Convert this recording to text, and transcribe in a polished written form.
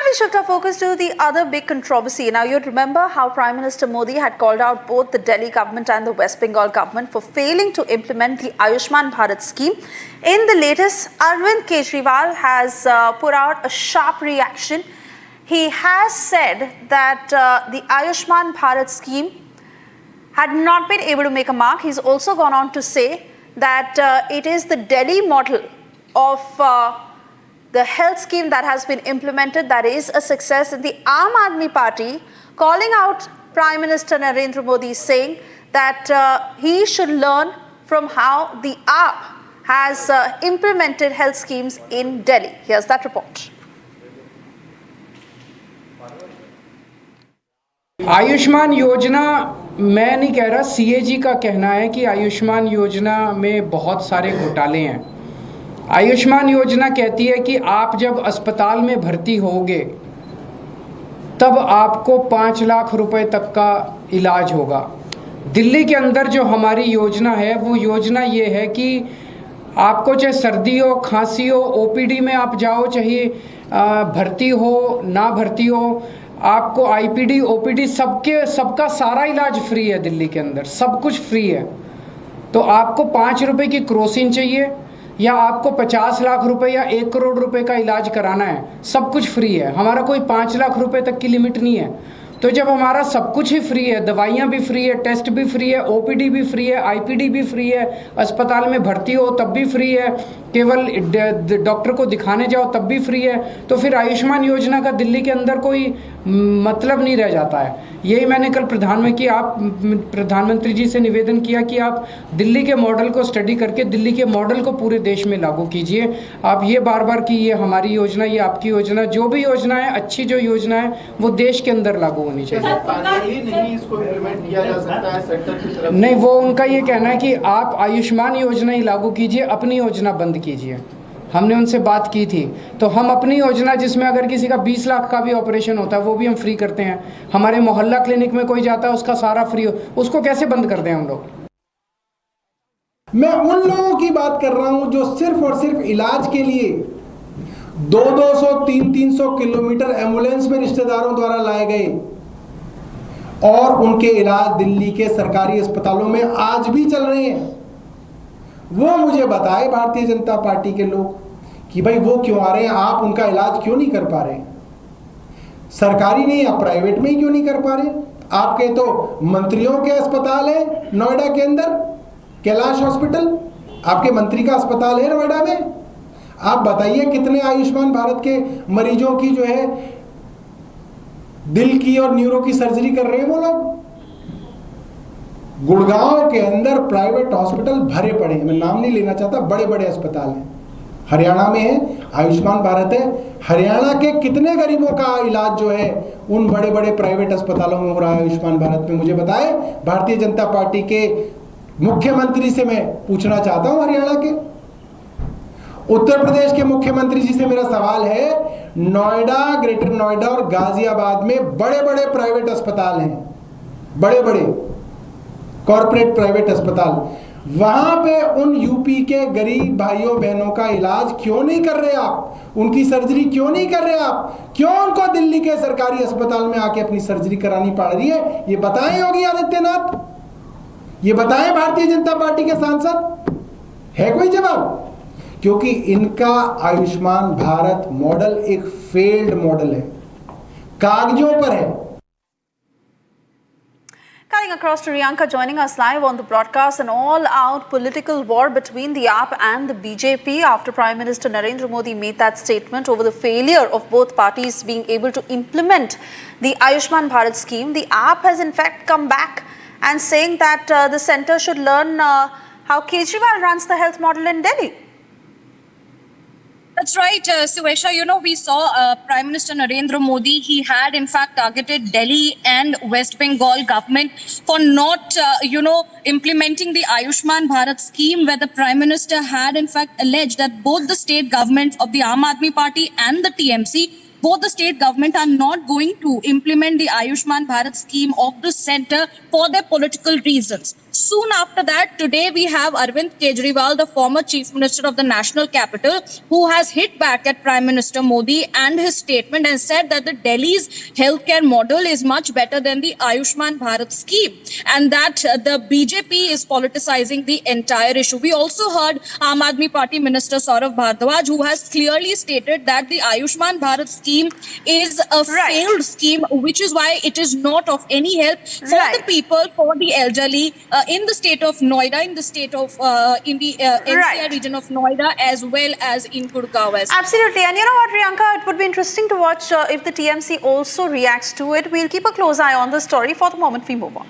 we shift our focus to the other big controversy. Now, you'd remember how Prime Minister Modi had called out both the Delhi government and the West Bengal government for failing to implement the Ayushman Bharat scheme. In the latest, Arvind Kejriwal has put out a sharp reaction. He has said that the Ayushman Bharat scheme had not been able to make a mark. He's also gone on to say that it is the Delhi model of the health scheme that has been implemented that is a success. In the Aam Aadmi Party calling out Prime Minister Narendra Modi, saying that he should learn from how the AAP has implemented health schemes in Delhi. Here's that report. Ayushman योजना, मैं नहीं कह रहा, CAG का कहना है कि आयुष्मान योजना में बहुत सारे घोटाले हैं। आयुष्मान योजना कहती है कि आप जब अस्पताल में भर्ती होगे तब आपको 5 लाख रुपए तक का इलाज होगा। दिल्ली के अंदर जो हमारी योजना है वो योजना ये है कि आपको चाहे सर्दी हो, खांसी हो, ओपीडी में आप जाओ, चाहे भर्ती हो ना भर्ती हो, आपको आईपीडी ओपीडी सबका सारा इलाज फ्री है। दिल्ली के अंदर सब कुछ फ्री है। तो आपको 5 रुपए की क्रोसिन चाहिए या आपको 50 लाख रुपए या 1 करोड़ रुपए का इलाज कराना है, सब कुछ फ्री है। हमारा कोई 5 लाख रुपए तक की लिमिट नहीं है। तो जब हमारा सब कुछ ही फ्री है, दवाइयाँ भी फ्री है, टेस्ट भी फ्री है, ओपीडी भी फ्री है, आईपीडी भी फ्री है, अस्पताल में भर्ती हो तब भी फ्री है, केवल डॉक्टर को दिखाने जाओ तब भी फ्री है, तो फिर आयुष्मान योजना का दिल्ली के अंदर कोई मतलब नहीं रह जाता है। यही मैंने कल प्रधानमंत्री जी से निवेदन किया कि आप दिल्ली के मॉडल को स्टडी करके दिल्ली के मॉडल को पूरे देश में लागू कीजिए। आप ये बार बार कि ये हमारी योजना, ये आपकी योजना, जो भी योजना है, अच्छी जो योजना है वो देश के अंदर लागू होनी चाहिए। नहीं इसको इम्प्लीमेंट किया जा सकता है सेक्टर की तरफ? नहीं, वो उनका ये कहना है कि आप आयुष्मान योजना ही लागू कीजिए, अपनी योजना बंद कीजिए। हमने उनसे बात की थी, तो हम अपनी योजना जिसमें अगर किसी का 20 लाख का भी ऑपरेशन होता है वो भी हम फ्री करते हैं। हमारे मोहल्ला क्लिनिक में कोई जाता है उसका सारा फ्री हो, उसको कैसे बंद कर दें हम लोग? मैं उन लोगों की बात कर रहा हूं जो सिर्फ और सिर्फ इलाज के लिए 200-200, 300-300 किलोमीटर एम्बुलेंस में रिश्तेदारों द्वारा लाए गए और उनके इलाज दिल्ली के सरकारी अस्पतालों में आज भी चल रहे हैं। वो मुझे बताए भारतीय जनता पार्टी के लोग कि भाई वो क्यों आ रहे हैं, आप उनका इलाज क्यों नहीं कर पा रहे, सरकारी नहीं आप प्राइवेट में ही क्यों नहीं कर पा रहे? आपके तो मंत्रियों के अस्पताल है नोएडा के अंदर, कैलाश हॉस्पिटल आपके मंत्री का अस्पताल है नोएडा में। आप बताइए कितने आयुष्मान भारत के मरीजों की जो है दिल की और न्यूरो की सर्जरी कर रहे हैं वो लोग। गुड़गांव के अंदर प्राइवेट हॉस्पिटल भरे पड़े हैं, मैं नाम नहीं लेना चाहता, बड़े बड़े अस्पताल हैं। हरियाणा में है, आयुष्मान भारत है, हरियाणा के कितने गरीबों का इलाज जो है उन बड़े बड़े प्राइवेट अस्पतालों में हो रहा है आयुष्मान भारत में। मुझे बताए भारतीय जनता पार्टी के मुख्यमंत्री से मैं पूछना चाहता हूं, हरियाणा के, उत्तर प्रदेश के मुख्यमंत्री जी से मेरा सवाल है, नोएडा, ग्रेटर नोएडा और गाजियाबाद में बड़े बड़े प्राइवेट अस्पताल हैं, बड़े बड़े कॉर्पोरेट प्राइवेट अस्पताल, वहां पे उन यूपी के गरीब भाइयों बहनों का इलाज क्यों नहीं कर रहे आप? उनकी सर्जरी क्यों नहीं कर रहे आप? क्यों उनको दिल्ली के सरकारी अस्पताल में आके अपनी सर्जरी करानी पड़ रही है? ये बताएं योगी आदित्यनाथ, ये बताएं भारतीय जनता पार्टी के सांसद, है कोई जवाब? क्योंकि इनका आयुष्मान भारत मॉडल एक फेल्ड मॉडल है, कागजों पर है। Cutting across to Riyanka joining us live on the broadcast, an all-out political war between the AAP and the BJP after Prime Minister Narendra Modi made that statement over the failure of both parties being able to implement the Ayushman Bharat scheme. The AAP has in fact come back and saying that the centre should learn how Kejriwal runs the health model in Delhi. That's right, Suesha. You know, we saw Prime Minister Narendra Modi, he had in fact targeted Delhi and West Bengal government for not, implementing the Ayushman Bharat scheme, where the Prime Minister had in fact alleged that both the state governments of the Aam Aadmi Party and the TMC, both the state government are not going to implement the Ayushman Bharat scheme of the centre for their political reasons. Soon after that, today we have Arvind Kejriwal, the former Chief Minister of the National Capital, who has hit back at Prime Minister Modi and his statement and said that the Delhi's healthcare model is much better than the Ayushman Bharat scheme, and that the BJP is politicizing the entire issue. We also heard Aam Aadmi Party Minister Saurav Bhardwaj, who has clearly stated that the Ayushman Bharat scheme is a failed scheme, which is why it is not of any help for the people, for the elderly in the state of Noida, in the state of in the NCR region of Noida, as well as in Gurgaon as well. Absolutely. And you know what, Priyanka, it would be interesting to watch if the TMC also reacts to it. We'll keep a close eye on the story. For the moment, we move on.